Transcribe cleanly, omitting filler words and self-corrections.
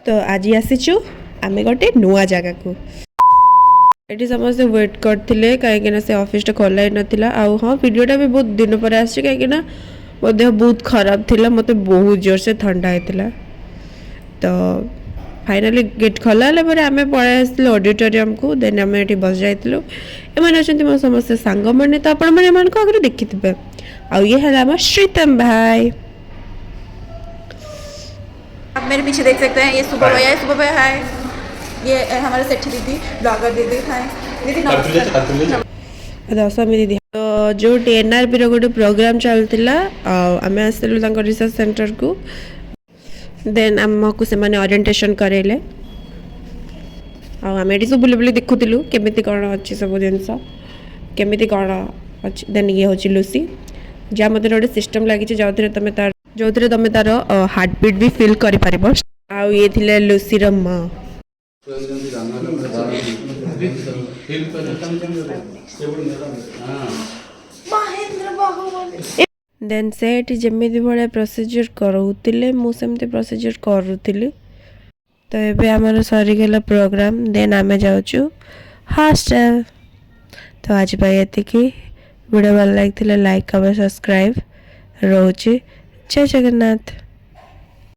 तो आज आसीचु आम गोटे नुआ जगह को ये समस्त वेट करते कहीं से ऑफिस खोला ही नाला हाँ वीडियोटा भी बहुत दिन पर आसी कहीं मो देह बहुत खराब थिला मत बहुत जोर से ठंडा होता तो फाइनाली गेट खोला आम पढ़ाई आसलु ऑडिटोरियम को देन आम ये बस जाइलु एम अच्छा मो समस्त सांग मैंने तो आपण मैंने आगे देखी थे आ ये है श्रीतम भाई आप मेरे पीछे देख सकते हैं ये सुबह भैया है सुबह भैया है ये हमारे सेठी दीदी ब्लॉगर दीदी है दीदी नमस्कार दशमी दीदी तो जो TNRP गोटे प्रोग्राम चलता आम आसलु रिसर्च सेंटर को देन आमको से ओरिएंटेशन करेले आम ये सब बुले बुले देखुलु केमी कौन अच्छी सब जिनस केमी कौन अच्छी देन ये हूँ लुसी जहाँ मतलब गोटे सिस्टम लगी जो तुम तार जो तुम तार हार्ट बीट भी फिल कर ये थिले लुसी माँ देन से जमी भाया प्रोसीजर करूले मुझे प्रोसीजर करूली तो ये आम सरीगला प्रोग्राम देन आम जाऊँ हॉस्टल तो आज ये वीडियो भल लगी लाइक कमेंट सब्सक्राइब रोचे जय जगन्नाथ।